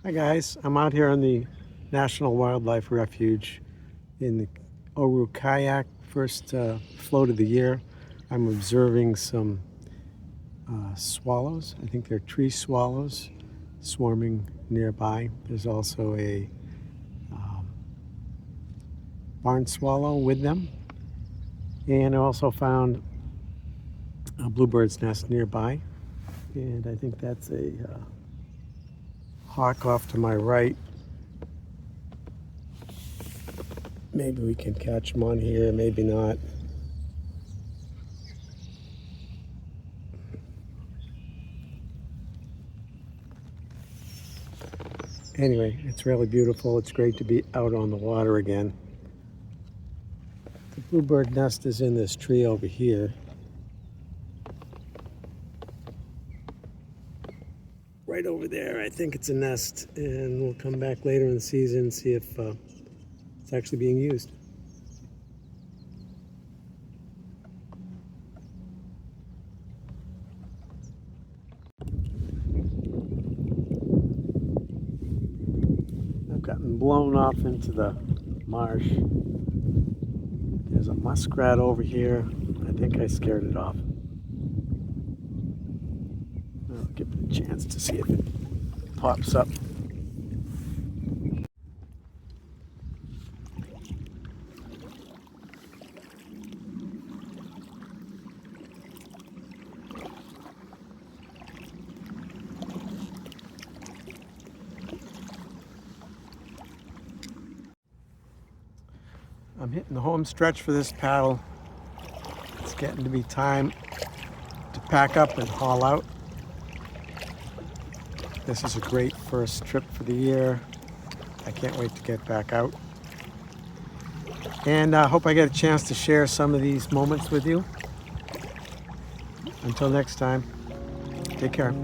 Hi guys, I'm out here on the National Wildlife Refuge in the Kayak, first float of the year. I'm observing some swallows. I think they're tree swallows swarming nearby. There's also a barn swallow with them. And I also found a bluebird's nest nearby. And I think that's a hawk off to my right. Maybe we can catch them on here, maybe not. Anyway, it's really beautiful. It's great to be out on the water again. The bluebird nest is in this tree over here. Right over there, I think it's a nest, and we'll come back later in the season and see if it's actually being used. I've gotten blown off into the marsh. There's a muskrat over here. I think I scared it off. I'll give it a chance to see if it pops up. I'm hitting the home stretch for this paddle. It's getting to be time to pack up and haul out. This is a great first trip for the year. I can't wait to get back out. And I hope I get a chance to share some of these moments with you. Until next time, take care.